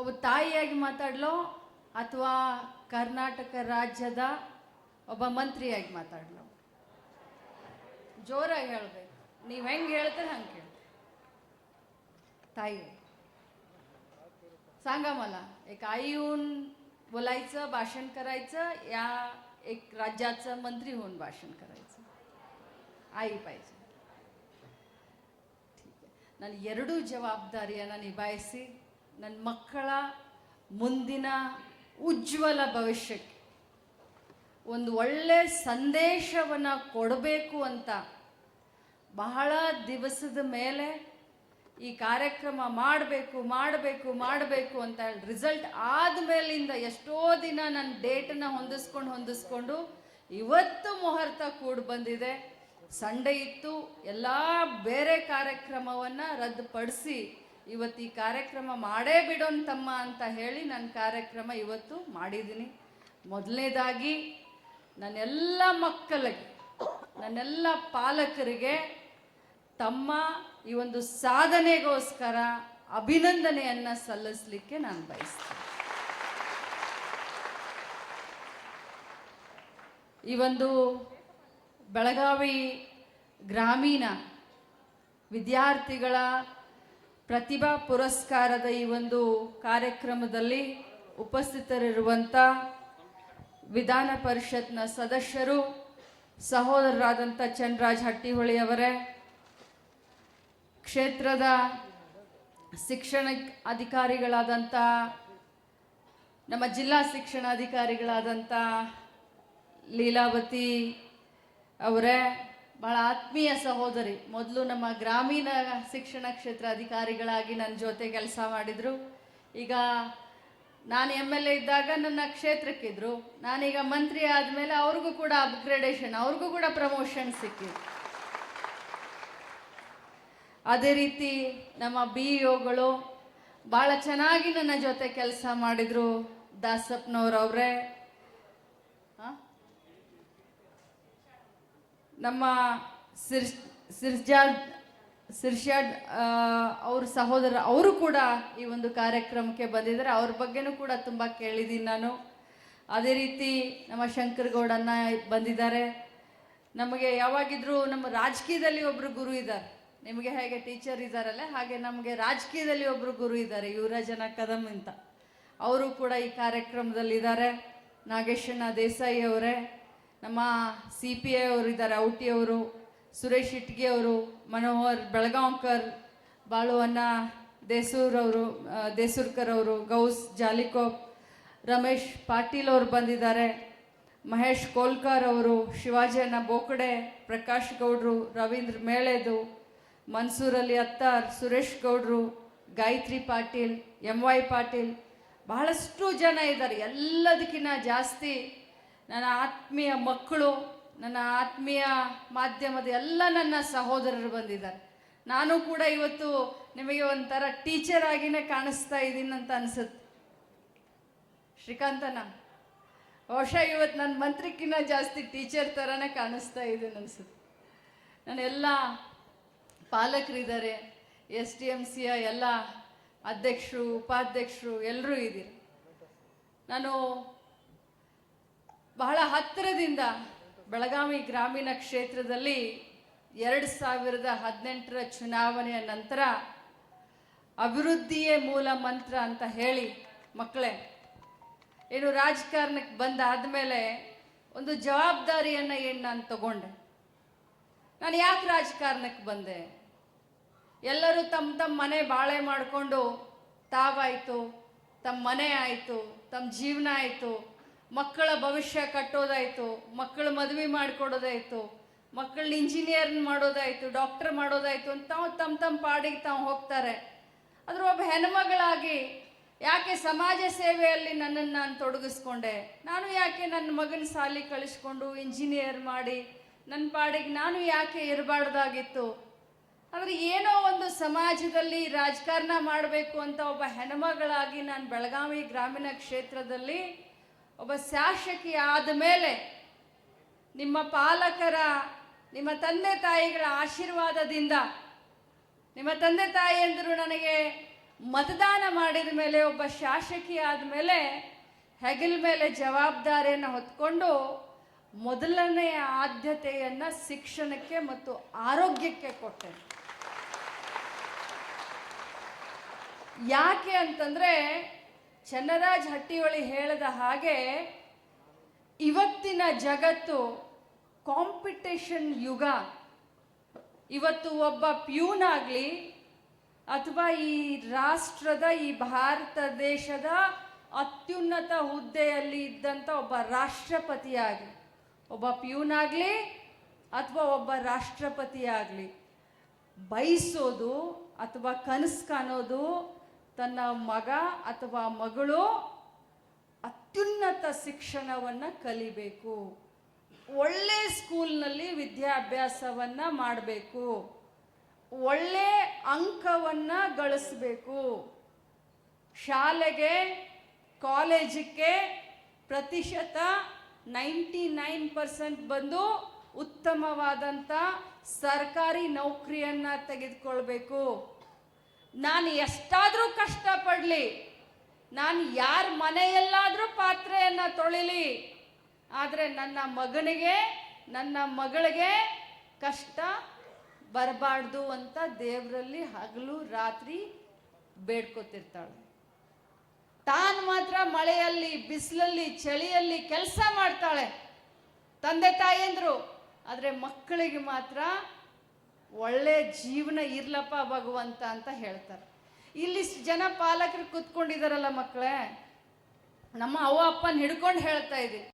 ಒಬ್ಬ ತಾಯಿಯಾಗಿ ಮಾತಾಡಲೋ ಅಥವಾ ಕರ್ನಾಟಕ ರಾಜ್ಯದ ಒಬ್ಬ ಮಂತ್ರಿಯಾಗಿ ಮಾತಾಡಲೋ? ಜೋರಾಗಿ ಹೇಳ್ಬೇಕು. ನೀವು ಹೆಂಗೆ ಹೇಳ್ತಾರೆ हंगे ಕೇಳಿ. ताई सांगा मला, एक आई होऊन बोलायचं, भाषण करायचं, या एक राज्याचं मंत्री होऊन भाषण करायचं? आई पाहिजे. ठीक आहे. ನಾನು ಎರಡೂ ಜವಾಬ್ದಾರಿಯನ್ನು ನಿಭಾಯಿಸಿ ನನ್ನ ಮಕ್ಕಳ ಮುಂದಿನ ಉಜ್ವಲ ಭವಿಷ್ಯಕ್ಕೆ ಒಂದು ಒಳ್ಳೆ ಸಂದೇಶವನ್ನು ಕೊಡಬೇಕು ಅಂತ ಬಹಳ ದಿವಸದ ಮೇಲೆ ಈ ಕಾರ್ಯಕ್ರಮ ಮಾಡಬೇಕು ಅಂತ ರಿಸಲ್ಟ್ ಆದಮೇಲಿಂದ ಎಷ್ಟೋ ದಿನ ನನ್ನ ಡೇಟನ್ನು ಹೊಂದಿಸ್ಕೊಂಡು ಇವತ್ತು ಮುಹೂರ್ತ ಕೂಡಿ ಬಂದಿದೆ. ಸಂಡೇ ಇತ್ತು, ಎಲ್ಲ ಬೇರೆ ಕಾರ್ಯಕ್ರಮವನ್ನು ರದ್ದುಪಡಿಸಿ ಇವತ್ತು ಈ ಕಾರ್ಯಕ್ರಮ ಮಾಡೇ ಬಿಡೋಣ ತಮ್ಮ ಅಂತ ಹೇಳಿ ನನ್ನ ಕಾರ್ಯಕ್ರಮ ಇವತ್ತು ಮಾಡಿದ್ದೀನಿ. ಮೊದಲನೇದಾಗಿ ನನ್ನೆಲ್ಲ ಮಕ್ಕಳಿಗೆ, ನನ್ನೆಲ್ಲ ಪಾಲಕರಿಗೆ ತಮ್ಮ ಈ ಒಂದು ಸಾಧನೆಗೋಸ್ಕರ ಅಭಿನಂದನೆಯನ್ನು ಸಲ್ಲಿಸಲಿಕ್ಕೆ ನಾನು ಬಯಸ್ತೇನೆ. ಈ ಒಂದು ಬೆಳಗಾವಿ ಗ್ರಾಮೀಣ ವಿದ್ಯಾರ್ಥಿಗಳ ಪ್ರತಿಭಾ ಪುರಸ್ಕಾರದ ಈ ಒಂದು ಕಾರ್ಯಕ್ರಮದಲ್ಲಿ ಉಪಸ್ಥಿತರಿರುವಂಥ ವಿಧಾನ ಪರಿಷತ್ನ ಸದಸ್ಯರು, ಸಹೋದರರಾದಂಥ ಚಂದ್ರರಾಜ್ ಹಟ್ಟಿಹೊಳಿಯವರೇ, ಕ್ಷೇತ್ರದ ಶಿಕ್ಷಣ ಅಧಿಕಾರಿಗಳಾದಂಥ ನಮ್ಮ ಜಿಲ್ಲಾ ಶಿಕ್ಷಣಾಧಿಕಾರಿಗಳಾದಂಥ ಲೀಲಾವತಿ ಅವರೇ, ಭಾಳ ಆತ್ಮೀಯ ಸಹೋದರಿ, ಮೊದಲು ನಮ್ಮ ಗ್ರಾಮೀಣ ಶಿಕ್ಷಣ ಕ್ಷೇತ್ರ ಅಧಿಕಾರಿಗಳಾಗಿ ನನ್ನ ಜೊತೆ ಕೆಲಸ ಮಾಡಿದರು. ಈಗ ನಾನು MLA ಇದ್ದಾಗ ನನ್ನ ಕ್ಷೇತ್ರಕ್ಕಿದ್ರು, ನಾನೀಗ ಮಂತ್ರಿ ಆದಮೇಲೆ ಅವ್ರಿಗೂ ಕೂಡ ಅಪ್ಗ್ರೇಡೇಷನ್, ಅವ್ರಿಗೂ ಕೂಡ ಪ್ರಮೋಷನ್ ಸಿಕ್ಕಿದೆ. ಅದೇ ರೀತಿ ನಮ್ಮ BEOಗಳು ಭಾಳ ಚೆನ್ನಾಗಿ ನನ್ನ ಜೊತೆ ಕೆಲಸ ಮಾಡಿದರು. ದಾಸಪ್ಪನವರವರೇ, ನಮ್ಮ ಸಿರ್ಷಾಡ್ ಅವ್ರ ಸಹೋದರ ಅವರು ಕೂಡ ಈ ಒಂದು ಕಾರ್ಯಕ್ರಮಕ್ಕೆ ಬಂದಿದ್ದಾರೆ. ಅವ್ರ ಬಗ್ಗೆನೂ ಕೂಡ ತುಂಬ ಕೇಳಿದ್ದೀನಿ ನಾನು. ಅದೇ ರೀತಿ ನಮ್ಮ ಶಂಕರಗೌಡನ್ನ ಬಂದಿದ್ದಾರೆ. ನಮಗೆ ಯಾವಾಗಿದ್ರೂ ನಮ್ಮ ರಾಜಕೀಯದಲ್ಲಿ ಒಬ್ಬರು ಗುರು ಇದ್ದಾರೆ. ನಿಮಗೆ ಹೇಗೆ ಟೀಚರ್ ಇದ್ದಾರಲ್ಲ, ಹಾಗೆ ನಮಗೆ ರಾಜಕೀಯದಲ್ಲಿ ಒಬ್ಬರು ಗುರು ಇದ್ದಾರೆ, ಯುವರಾಜನ ಕದಮ್ ಅಂತ. ಅವರು ಕೂಡ ಈ ಕಾರ್ಯಕ್ರಮದಲ್ಲಿದ್ದಾರೆ. ನಾಗೇಶಣ್ಣ ದೇಸಾಯಿ ಅವರೇ, ನಮ್ಮ CPI ಅವರಿದ್ದಾರೆ, ಔಟಿ ಅವರು, ಸುರೇಶ್ ಇಟ್ಗಿ ಅವರು, ಮನೋಹರ್ ಬೆಳಗಾಂಕರ್, ಬಾಳುವನ್ನ ದೇಸೂರ್ಕರ್ ಅವರು, ಗೌಸ್ ಜಾಲಿಕೋಪ್, ರಮೇಶ್ ಪಾಟೀಲ್ ಅವರು ಬಂದಿದ್ದಾರೆ, ಮಹೇಶ್ ಕೋಲ್ಕರ್ ಅವರು, ಶಿವಾಜಿಯನ್ನ ಬೋಕಡೆ, ಪ್ರಕಾಶ್ ಗೌಡ್ರು, ರವೀಂದ್ರ ಮೇಳೆದು, ಮನ್ಸೂರ್ ಅಲಿ ಅತ್ತಾರ್, ಸುರೇಶ್ ಗೌಡ್ರು, ಗಾಯತ್ರಿ ಪಾಟೀಲ್, MY ಪಾಟೀಲ್, ಬಹಳಷ್ಟು ಜನ ಇದ್ದಾರೆ. ಎಲ್ಲದಕ್ಕಿಂತ ಜಾಸ್ತಿ ನನ್ನ ಆತ್ಮೀಯ ಮಕ್ಕಳು, ನನ್ನ ಆತ್ಮೀಯ ಮಾಧ್ಯಮದ ಎಲ್ಲ ನನ್ನ ಸಹೋದರರು ಬಂದಿದ್ದಾರೆ. ನಾನು ಕೂಡ ಇವತ್ತು ನಿಮಗೆ ಒಂಥರ ಟೀಚರ್ ಆಗಿನೇ ಕಾಣಿಸ್ತಾ ಇದ್ದೀನಿ ಅಂತ ಅನಿಸುತ್ತೆ. ಶ್ರೀಕಾಂತನ ಬಹುಶಃ ಇವತ್ತು ನನ್ನ ಮಂತ್ರಿಕ್ಕಿಂತ ಜಾಸ್ತಿ ಟೀಚರ್ ಥರನೇ ಕಾಣಿಸ್ತಾ ಇದ್ದೀನಿ ಅನಿಸುತ್ತೆ. ನಾನೆಲ್ಲ ಪಾಲಕರಿದ್ದಾರೆ, STMCಯ ಎಲ್ಲ ಅಧ್ಯಕ್ಷರು, ಉಪಾಧ್ಯಕ್ಷರು ಎಲ್ಲರೂ ಇದ್ದೀರಿ. ನಾನು ಬಹಳ ಹತ್ತಿರದಿಂದ ಬೆಳಗಾವಿ ಗ್ರಾಮೀಣ ಕ್ಷೇತ್ರದಲ್ಲಿ 2018ರ ಚುನಾವಣೆಯ ನಂತರ ಅಭಿವೃದ್ಧಿಯೇ ಮೂಲ ಮಂತ್ರ ಅಂತ ಹೇಳಿ, ಮಕ್ಕಳೇ, ಏನು ರಾಜಕಾರಣಕ್ಕೆ ಬಂದಾದಮೇಲೆ ಒಂದು ಜವಾಬ್ದಾರಿಯನ್ನು ನಾನು ತಗೊಂಡೆ. ನಾನು ಯಾಕೆ ರಾಜಕಾರಣಕ್ಕೆ ಬಂದೆ? ಎಲ್ಲರೂ ತಮ್ಮ ಮನೆ ಬಾಳೆ ಮಾಡಿಕೊಂಡು ತಾವಾಯಿತು, ತಮ್ಮ ಮನೆ ಆಯಿತು, ತಮ್ಮ ಜೀವನ ಆಯಿತು, ಮಕ್ಕಳ ಭವಿಷ್ಯ ಕಟ್ಟೋದಾಯಿತು, ಮಕ್ಕಳ ಮದುವೆ ಮಾಡಿಕೊಡೋದಾಯಿತು, ಮಕ್ಕಳನ್ನ ಇಂಜಿನಿಯರ್ ಮಾಡೋದಾಯಿತು, ಡಾಕ್ಟರ್ ಮಾಡೋದಾಯಿತು ಅಂತ ತಮ್ಮ ಪಾಡಿಗೆ ತಾವು ಹೋಗ್ತಾರೆ. ಆದರೂ ಒಬ್ಬ ಹೆಣ್ಮಗಳಾಗಿ ಯಾಕೆ ಸಮಾಜ ಸೇವೆಯಲ್ಲಿ ನನ್ನನ್ನು ನಾನು ತೊಡಗಿಸ್ಕೊಂಡೆ? ನಾನು ಯಾಕೆ ನನ್ನ ಮಗನ ಶಾಲೆ ಕಳಿಸ್ಕೊಂಡು ಇಂಜಿನಿಯರ್ ಮಾಡಿ ನನ್ನ ಪಾಡಿಗೆ ನಾನು ಯಾಕೆ ಇರಬಾರ್ದಾಗಿತ್ತು? ಆದರೆ ಏನೋ ಒಂದು ಸಮಾಜದಲ್ಲಿ ರಾಜಕಾರಣ ಮಾಡಬೇಕು ಅಂತ ಒಬ್ಬ ಹೆಣ್ಮಗಳಾಗಿ ನಾನು ಬೆಳಗಾವಿ ಗ್ರಾಮೀಣ ಕ್ಷೇತ್ರದಲ್ಲಿ ಒಬ್ಬ ಶಾಸಕಿ ಆದ ಮೇಲೆ ನಿಮ್ಮ ಪಾಲಕರ, ನಿಮ್ಮ ತಂದೆ ತಾಯಿಗಳ ಆಶೀರ್ವಾದದಿಂದ, ನಿಮ್ಮ ತಂದೆ ತಾಯಿಯಂದರು ನನಗೆ ಮತದಾನ ಮಾಡಿದ ಮೇಲೆ ಒಬ್ಬ ಶಾಸಕಿ ಆದಮೇಲೆ ಹೆಗಲ ಮೇಲೆ ಜವಾಬ್ದಾರಿಯನ್ನು ಹೊತ್ಕೊಂಡು ಮೊದಲನೆಯ ಆದ್ಯತೆಯನ್ನು ಶಿಕ್ಷಣಕ್ಕೆ ಮತ್ತು ಆರೋಗ್ಯಕ್ಕೆ ಕೊಟ್ಟೆ. ಯಾಕೆ ಅಂತಂದರೆ ಚನ್ನರಾಜ್ ಹಟ್ಟಿಹೊಳಿ ಹೇಳಿದ ಹಾಗೆ ಇವತ್ತಿನ ಜಗತ್ತು ಕಾಂಪಿಟೇಷನ್ ಯುಗ. ಇವತ್ತು ಒಬ್ಬ ಪ್ಯೂನ್ ಆಗಲಿ ಅಥವಾ ಈ ರಾಷ್ಟ್ರದ ಈ ಭಾರತ ದೇಶದ ಅತ್ಯುನ್ನತ ಹುದ್ದೆಯಲ್ಲಿ ಇದ್ದಂಥ ಒಬ್ಬ ರಾಷ್ಟ್ರಪತಿಯಾಗಲಿ, ಒಬ್ಬ ಪ್ಯೂನ್ ಆಗಲಿ ಅಥವಾ ಒಬ್ಬ ರಾಷ್ಟ್ರಪತಿ ಆಗಲಿ, ಬಯಸೋದು ಅಥವಾ ಕನಸು ಕಾಣೋದು ತನ್ನ ಮಗ ಅಥವಾ ಮಗಳು ಅತ್ಯುನ್ನತ ಶಿಕ್ಷಣವನ್ನು ಕಲಿಬೇಕು, ಒಳ್ಳೆ ಸ್ಕೂಲ್ನಲ್ಲಿ ವಿದ್ಯಾಭ್ಯಾಸವನ್ನು ಮಾಡಬೇಕು, ಒಳ್ಳೆ ಅಂಕವನ್ನು ಗಳಿಸಬೇಕು, ಶಾಲೆಗೆ ಕಾಲೇಜಕ್ಕೆ ಪ್ರತಿಶತ 99% ಬಂದು ಉತ್ತಮವಾದಂಥ ಸರ್ಕಾರಿ ನೌಕರಿಯನ್ನು ತೆಗೆದುಕೊಳ್ಬೇಕು. ನಾನು ಎಷ್ಟಾದರೂ ಕಷ್ಟಪಡಲಿ, ನಾನು ಯಾರ ಮನೆಯಲ್ಲಾದರೂ ಪಾತ್ರೆಯನ್ನು ತೊಳಿಲಿ, ಆದರೆ ನನ್ನ ಮಗನಿಗೆ ನನ್ನ ಮಗಳಿಗೆ ಕಷ್ಟ ಬರಬಾರ್ದು ಅಂತ ದೇವರಲ್ಲಿ ಹಗಲು ರಾತ್ರಿ ಬೇಡ್ಕೊತಿರ್ತಾಳೆ. ತಾನು ಮಾತ್ರ ಮಳೆಯಲ್ಲಿ ಬಿಸಿಲಲ್ಲಿ ಚಳಿಯಲ್ಲಿ ಕೆಲಸ ಮಾಡ್ತಾಳೆ ತಂದೆ ತಾಯಂದ್ರು, ಆದರೆ ಮಕ್ಕಳಿಗೆ ಮಾತ್ರ ಒಳ್ಳೆ ಜೀವನ ಇರ್ಲಪ್ಪ ಭಗವಂತ ಅಂತ ಹೇಳ್ತಾರೆ. ಇಲ್ಲಿ ಜನ ಪಾಲಕರು ಕೂತ್ಕೊಂಡಿದಾರಲ್ಲ ಮಕ್ಕಳೇ, ನಮ್ಮ ಅವ್ವ ಅಪ್ಪನ ಹಿಡ್ಕೊಂಡು ಹೇಳ್ತಾ ಇದ್ದೀವಿ.